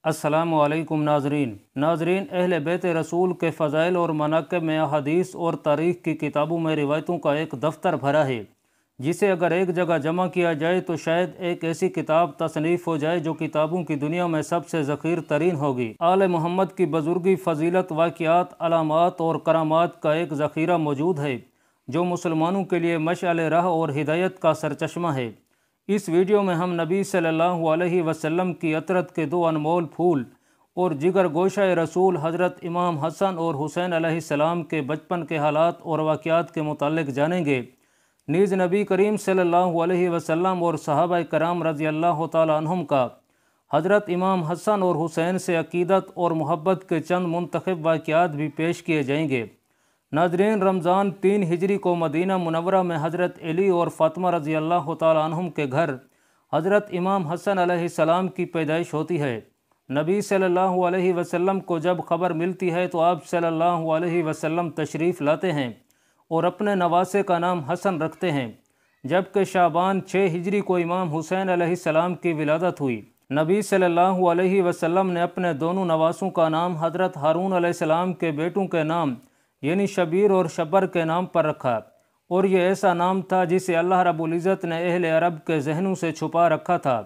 السلام علیکم ناظرین اہل بیت رسول کے فضائل اور مناقب میں احادیث اور تاریخ کی کتابوں میں روایتوں کا ایک دفتر بھرا ہے، جسے اگر ایک جگہ جمع کیا جائے تو شاید ایک ایسی کتاب تصنیف ہو جائے جو کتابوں کی دنیا میں سب سے ذخیر ترین ہوگی۔ آل محمد کی بزرگی، فضیلت، واقعات، علامات اور کرامات کا ایک ذخیرہ موجود ہے جو مسلمانوں کے لیے مشعل راہ اور ہدایت کا سرچشمہ ہے۔ اس ویڈیو میں ہم نبی صلی اللہ علیہ وسلم کی عطرت کے دو انمول پھول اور جگر گوشہ رسول حضرت امام حسن اور حسین علیہ السلام کے بچپن کے حالات اور واقعات کے متعلق جانیں گے۔ نیز نبی کریم صلی اللہ علیہ وسلم اور صحابہ کرام رضی اللہ تعالی عنہم کا حضرت امام حسن اور حسین سے عقیدت اور محبت کے چند منتخب واقعات بھی پیش کیے جائیں گے۔ ناظرین، رمضان 3 ہجری کو مدینہ منورہ میں حضرت علی اور فاطمہ رضی اللہ تعالی عنہم کے گھر حضرت امام حسن علیہ السلام کی پیدائش ہوتی ہے۔ نبی صلی اللہ علیہ وسلم کو جب خبر ملتی ہے تو آپ صلی اللہ علیہ وسلم تشریف لاتے ہیں اور اپنے نواسے کا نام حسن رکھتے ہیں، جبکہ شعبان 6 ہجری کو امام حسین علیہ السلام کی ولادت ہوئی۔ نبی صلی اللہ علیہ وسلم نے اپنے دونوں نواسوں کا نام حضرت ہارون علیہ السلام کے بیٹوں کے نام یعنی شبیر اور شبر کے نام پر رکھا، اور یہ ایسا نام تھا جسے اللہ رب العزت نے اہل عرب کے ذہنوں سے چھپا رکھا تھا۔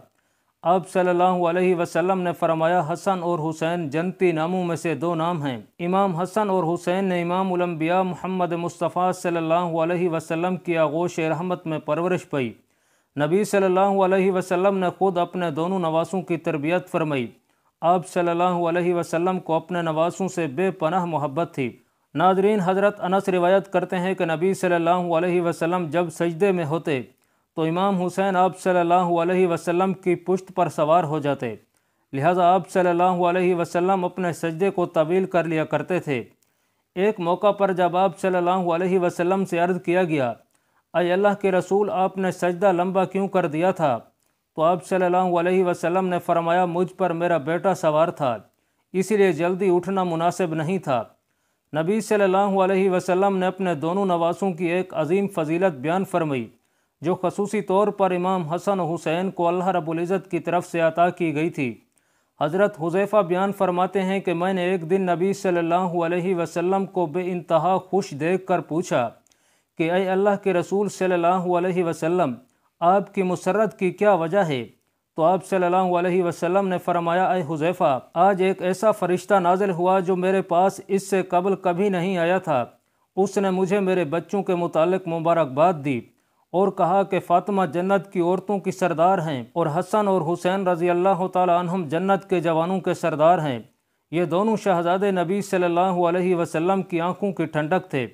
آپ صلی اللہ علیہ وسلم نے فرمایا، حسن اور حسین جنتی ناموں میں سے 2 نام ہیں۔ امام حسن اور حسین نے امام الانبیاء محمد مصطفیٰ صلی اللہ علیہ وسلم کی آغوش رحمت میں پرورش پائی۔ نبی صلی اللہ علیہ وسلم نے خود اپنے دونوں نواسوں کی تربیت فرمائی۔ آپ صلی اللہ علیہ وسلم کو اپنے نواسوں سے بے پناہ محبت تھی۔ ناظرین، حضرت انس روایت کرتے ہیں کہ نبی صلی اللہ علیہ وسلم جب سجدے میں ہوتے تو امام حسین آپ صلی اللہ علیہ وسلم کی پشت پر سوار ہو جاتے، لہذا آپ صلی اللہ علیہ وسلم اپنے سجدے کو طویل کر لیا کرتے تھے۔ ایک موقع پر جب آپ صلی اللہ علیہ وسلم سے عرض کیا گیا، اے اللہ کے رسول، آپ نے سجدہ لمبا کیوں کر دیا تھا؟ تو آپ صلی اللہ علیہ وسلم نے فرمایا، مجھ پر میرا بیٹا سوار تھا، اس لیے جلدی اٹھنا مناسب نہیں تھا۔ نبی صلی اللہ علیہ وسلم نے اپنے دونوں نواسوں کی ایک عظیم فضیلت بیان فرمائی جو خصوصی طور پر امام حسن و حسین کو اللہ رب العزت کی طرف سے عطا کی گئی تھی۔ حضرت حذیفہ بیان فرماتے ہیں کہ میں نے ایک دن نبی صلی اللہ علیہ وسلم کو بے انتہا خوش دیکھ کر پوچھا کہ اے اللہ کے رسول صلی اللہ علیہ وسلم، آپ کی مسرت کی کیا وجہ ہے؟ تو آپ صلی اللہ علیہ وسلم نے فرمایا، اے حذیفہ، آج ایک ایسا فرشتہ نازل ہوا جو میرے پاس اس سے قبل کبھی نہیں آیا تھا۔ اس نے مجھے میرے بچوں کے متعلق مبارکباد دی اور کہا کہ فاطمہ جنت کی عورتوں کی سردار ہیں اور حسن اور حسین رضی اللہ تعالی عنہم جنت کے جوانوں کے سردار ہیں۔ یہ دونوں شہزادے نبی صلی اللہ علیہ وسلم کی آنکھوں کی ٹھنڈک تھے۔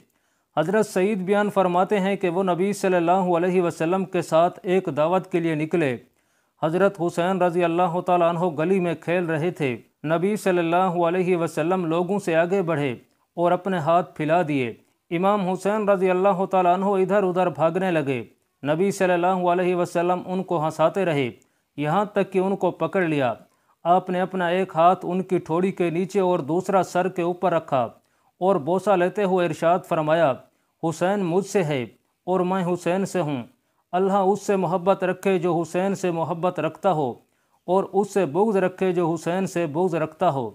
حضرت سعید بیان فرماتے ہیں کہ وہ نبی صلی اللہ علیہ وسلم کے ساتھ ایک دعوت کے لیے نکلے۔ حضرت حسین رضی اللہ تعالیٰ عنہ گلی میں کھیل رہے تھے۔ نبی صلی اللہ علیہ وسلم لوگوں سے آگے بڑھے اور اپنے ہاتھ پھیلا دیے۔ امام حسین رضی اللہ تعالیٰ عنہ ادھر ادھر بھاگنے لگے۔ نبی صلی اللہ علیہ وسلم ان کو ہنساتے رہے، یہاں تک کہ ان کو پکڑ لیا۔ آپ نے اپنا ایک ہاتھ ان کی ٹھوڑی کے نیچے اور دوسرا سر کے اوپر رکھا اور بوسہ لیتے ہوئے ارشاد فرمایا، حسین مجھ سے ہے اور میں حسین سے ہوں۔ اللہ اس سے محبت رکھے جو حسین سے محبت رکھتا ہو، اور اس سے بغض رکھے جو حسین سے بغض رکھتا ہو۔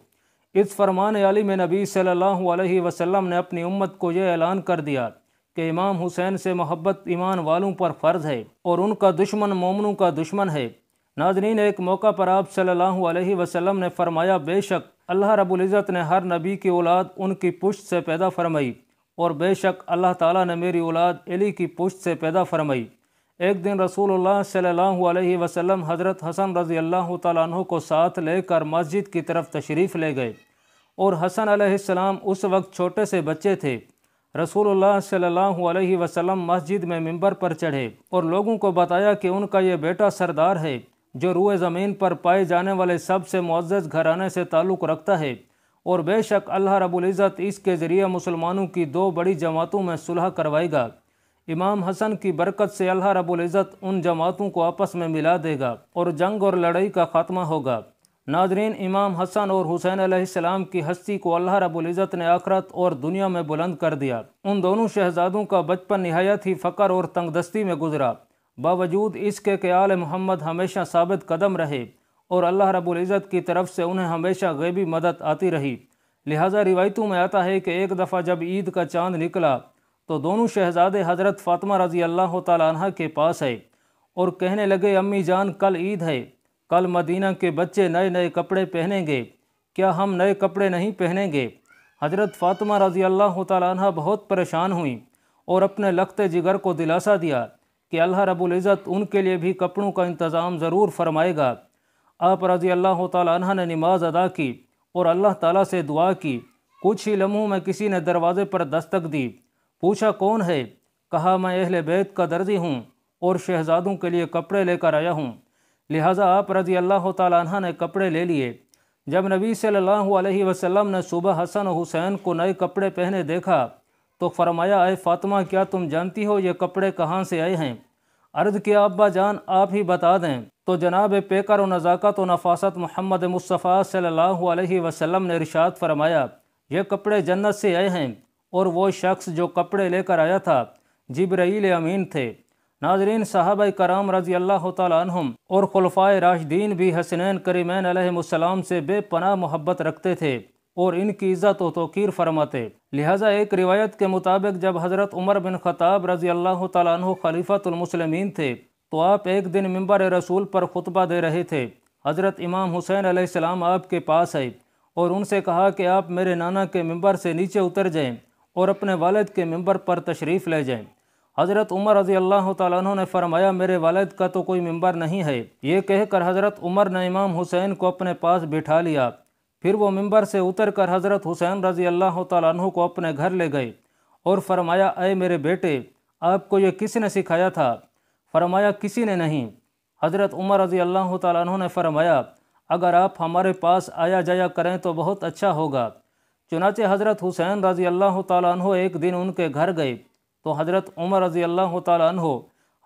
اس فرمان عالی میں نبی صلی اللہ علیہ وسلم نے اپنی امت کو یہ اعلان کر دیا کہ امام حسین سے محبت ایمان والوں پر فرض ہے اور ان کا دشمن مومنوں کا دشمن ہے۔ ناظرین، ایک موقع پر آپ صلی اللہ علیہ وسلم نے فرمایا، بے شک اللہ رب العزت نے ہر نبی کی اولاد ان کی پشت سے پیدا فرمائی، اور بے شک اللہ تعالیٰ نے میری اولاد علی کی پشت سے پیدا فرمائی۔ ایک دن رسول اللہ صلی اللہ علیہ وسلم حضرت حسن رضی اللہ تعالیٰ عنہ کو ساتھ لے کر مسجد کی طرف تشریف لے گئے، اور حسن علیہ السلام اس وقت چھوٹے سے بچے تھے۔ رسول اللہ صلی اللہ علیہ وسلم مسجد میں منبر پر چڑھے اور لوگوں کو بتایا کہ ان کا یہ بیٹا سردار ہے جو روئے زمین پر پائے جانے والے سب سے معزز گھرانے سے تعلق رکھتا ہے، اور بے شک اللہ رب العزت اس کے ذریعے مسلمانوں کی 2 بڑی جماعتوں میں صلح کروائے گا۔ امام حسن کی برکت سے اللہ رب العزت ان جماعتوں کو آپس میں ملا دے گا اور جنگ اور لڑائی کا خاتمہ ہوگا۔ ناظرین، امام حسن اور حسین علیہ السلام کی ہستی کو اللہ رب العزت نے آخرت اور دنیا میں بلند کر دیا۔ ان دونوں شہزادوں کا بچپن نہایت ہی فقر اور تنگ دستی میں گزرا، باوجود اس کے کہ آل محمد ہمیشہ ثابت قدم رہے اور اللہ رب العزت کی طرف سے انہیں ہمیشہ غیبی مدد آتی رہی۔ لہٰذا روایتوں میں آتا ہے کہ ایک دفعہ جب عید کا چاند نکلا تو دونوں شہزادے حضرت فاطمہ رضی اللہ تعالیٰ عنہ کے پاس آئے اور کہنے لگے، امی جان کل عید ہے، کل مدینہ کے بچے نئے نئے کپڑے پہنیں گے، کیا ہم نئے کپڑے نہیں پہنیں گے؟ حضرت فاطمہ رضی اللہ تعالیٰ عنہ بہت پریشان ہوئیں اور اپنے لخت جگر کو دلاسا دیا کہ اللہ رب العزت ان کے لیے بھی کپڑوں کا انتظام ضرور فرمائے گا۔ آپ رضی اللہ تعالیٰ عنہ نے نماز ادا کی اور اللہ تعالیٰ سے دعا کی۔ کچھ ہی لمحوں میں کسی نے دروازے پر دستک دی۔ پوچھا کون ہے؟ کہا میں اہل بیت کا درزی ہوں اور شہزادوں کے لیے کپڑے لے کر آیا ہوں۔ لہٰذا آپ رضی اللہ تعالیٰ عنہ نے کپڑے لے لیے۔ جب نبی صلی اللہ علیہ وسلم نے صبح حسن و حسین کو نئے کپڑے پہنے دیکھا تو فرمایا، اے فاطمہ کیا تم جانتی ہو یہ کپڑے کہاں سے آئے ہیں؟ عرض کیا ابا جان آپ ہی بتا دیں۔ تو جناب پیکر و نزاکت و نفاست محمد مصطفیٰ صلی اللہ علیہ وسلم نے ارشاد فرمایا، یہ کپڑے جنت سے آئے ہیں اور وہ شخص جو کپڑے لے کر آیا تھا جبرائیل امین تھے۔ ناظرین، صحابہ کرام رضی اللہ تعالیٰ عنہم اور خلفائے راشدین بھی حسنین کریمین علیہ السلام سے بے پناہ محبت رکھتے تھے اور ان کی عزت و توقیر فرماتے۔ لہٰذا ایک روایت کے مطابق جب حضرت عمر بن خطاب رضی اللہ تعالیٰ عنہ خلیفۃ المسلمین تھے تو آپ ایک دن منبر رسول پر خطبہ دے رہے تھے۔ حضرت امام حسین علیہ السلام آپ کے پاس آئے اور ان سے کہا کہ آپ میرے نانا کے منبر سے نیچے اتر جائیں اور اپنے والد کے منبر پر تشریف لے جائیں۔ حضرت عمر رضی اللہ تعالیٰ عنہ نے فرمایا، میرے والد کا تو کوئی منبر نہیں ہے۔ یہ کہہ کر حضرت عمر نے امام حسین کو اپنے پاس بٹھا لیا۔ پھر وہ منبر سے اتر کر حضرت حسین رضی اللہ تعالیٰ عنہ کو اپنے گھر لے گئے اور فرمایا، اے میرے بیٹے آپ کو یہ کس نے سکھایا تھا؟ فرمایا کسی نے نہیں۔ حضرت عمر رضی اللہ تعالیٰ عنہ نے فرمایا، اگر آپ ہمارے پاس آیا جایا کریں تو بہت اچھا ہوگا۔ چنانچہ حضرت حسین رضی اللہ تعالیٰ عنہ ایک دن ان کے گھر گئے تو حضرت عمر رضی اللہ تعالیٰ عنہ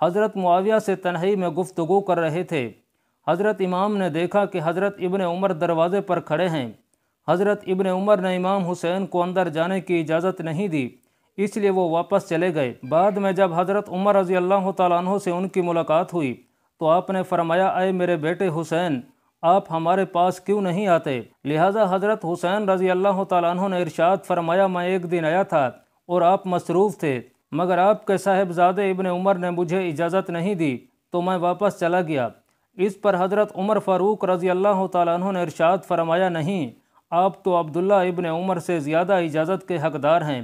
حضرت معاویہ سے تنہائی میں گفتگو کر رہے تھے۔ حضرت امام نے دیکھا کہ حضرت ابن عمر دروازے پر کھڑے ہیں۔ حضرت ابن عمر نے امام حسین کو اندر جانے کی اجازت نہیں دی، اس لیے وہ واپس چلے گئے۔ بعد میں جب حضرت عمر رضی اللہ تعالیٰ عنہ سے ان کی ملاقات ہوئی تو آپ نے فرمایا، اے میرے بیٹے حسین آپ ہمارے پاس کیوں نہیں آتے؟ لہٰذا حضرت حسین رضی اللہ تعالیٰ عنہ نے ارشاد فرمایا، میں ایک دن آیا تھا اور آپ مصروف تھے، مگر آپ کے صاحبزادے ابن عمر نے مجھے اجازت نہیں دی تو میں واپس چلا گیا۔ اس پر حضرت عمر فاروق رضی اللہ تعالیٰ عنہ نے ارشاد فرمایا، نہیں، آپ تو عبداللہ ابن عمر سے زیادہ اجازت کے حقدار ہیں،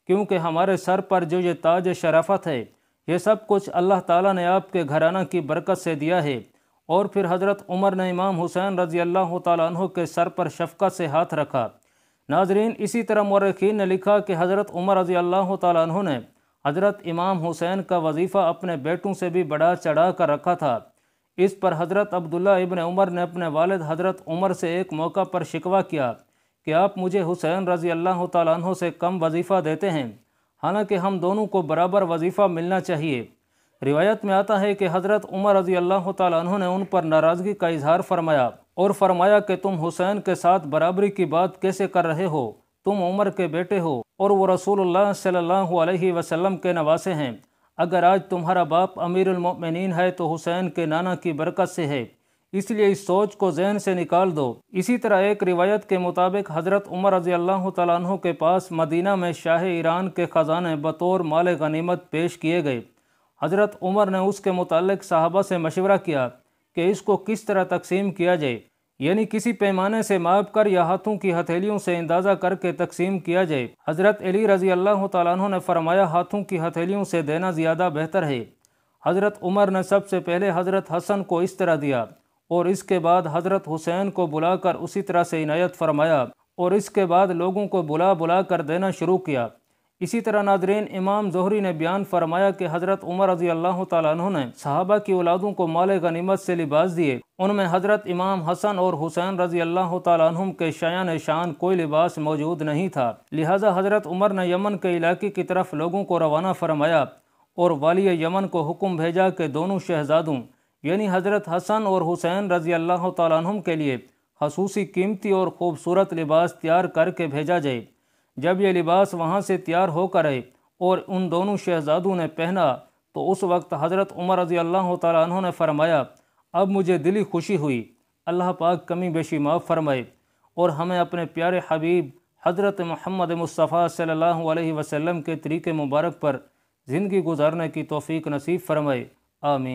کیونکہ ہمارے سر پر جو یہ تاج شرافت ہے یہ سب کچھ اللہ تعالیٰ نے آپ کے گھرانہ کی برکت سے دیا ہے۔ اور پھر حضرت عمر نے امام حسین رضی اللہ تعالیٰ عنہ کے سر پر شفقت سے ہاتھ رکھا۔ ناظرین، اسی طرح مورخین نے لکھا کہ حضرت عمر رضی اللہ تعالیٰ عنہ نے حضرت امام حسین کا وظیفہ اپنے بیٹوں سے بھی بڑھا چڑھا کر رکھا تھا۔ اس پر حضرت عبداللہ ابن عمر نے اپنے والد حضرت عمر سے ایک موقع پر شکوہ کیا کہ آپ مجھے حسین رضی اللہ تعالیٰ عنہ سے کم وظیفہ دیتے ہیں، حالانکہ ہم دونوں کو برابر وظیفہ ملنا چاہیے۔ روایت میں آتا ہے کہ حضرت عمر رضی اللہ تعالیٰ عنہ نے ان پر ناراضگی کا اظہار فرمایا اور فرمایا کہ تم حسین کے ساتھ برابری کی بات کیسے کر رہے ہو؟ تم عمر کے بیٹے ہو اور وہ رسول اللہ صلی اللہ علیہ وسلم کے نواسے ہیں۔ اگر آج تمہارا باپ امیر المؤمنین ہے تو حسین کے نانا کی برکت سے ہے، اس لیے اس سوچ کو ذہن سے نکال دو۔ اسی طرح ایک روایت کے مطابق حضرت عمر رضی اللہ تعالیٰ عنہ کے پاس مدینہ میں شاہ ایران کے خزانے بطور مال غنیمت پیش کیے گئے۔ حضرت عمر نے اس کے متعلق صحابہ سے مشورہ کیا کہ اس کو کس طرح تقسیم کیا جائے، یعنی کسی پیمانے سے ماپ کر یا ہاتھوں کی ہتھیلیوں سے اندازہ کر کے تقسیم کیا جائے۔ حضرت علی رضی اللہ تعالیٰ عنہ نے فرمایا، ہاتھوں کی ہتھیلیوں سے دینا زیادہ بہتر ہے۔ حضرت عمر نے سب سے پہلے حضرت حسن کو اس طرح دیا اور اس کے بعد حضرت حسین کو بلا کر اسی طرح سے عنایت فرمایا اور اس کے بعد لوگوں کو بلا کر دینا شروع کیا۔ اسی طرح ناظرین، امام زہری نے بیان فرمایا کہ حضرت عمر رضی اللہ تعالیٰ عنہ نے صحابہ کی اولادوں کو مال غنیمت سے لباس دیے۔ ان میں حضرت امام حسن اور حسین رضی اللہ تعالیٰ عنہم کے شایان شان کوئی لباس موجود نہیں تھا، لہٰذا حضرت عمر نے یمن کے علاقے کی طرف لوگوں کو روانہ فرمایا اور والی یمن کو حکم بھیجا کہ دونوں شہزادوں یعنی حضرت حسن اور حسین رضی اللہ تعالیٰ عنہم کے لیے خصوصی قیمتی اور خوبصورت لباس تیار کر کے بھیجا جائے۔ جب یہ لباس وہاں سے تیار ہو کر آئے اور ان دونوں شہزادوں نے پہنا تو اس وقت حضرت عمر رضی اللہ تعالیٰ عنہ نے فرمایا، اب مجھے دلی خوشی ہوئی اللہ پاک کمی بیشی معاف فرمائے اور ہمیں اپنے پیارے حبیب حضرت محمد مصطفیٰ صلی اللہ علیہ وسلم کے طریقے مبارک پر زندگی گزارنے کی توفیق نصیب فرمائے، آمین۔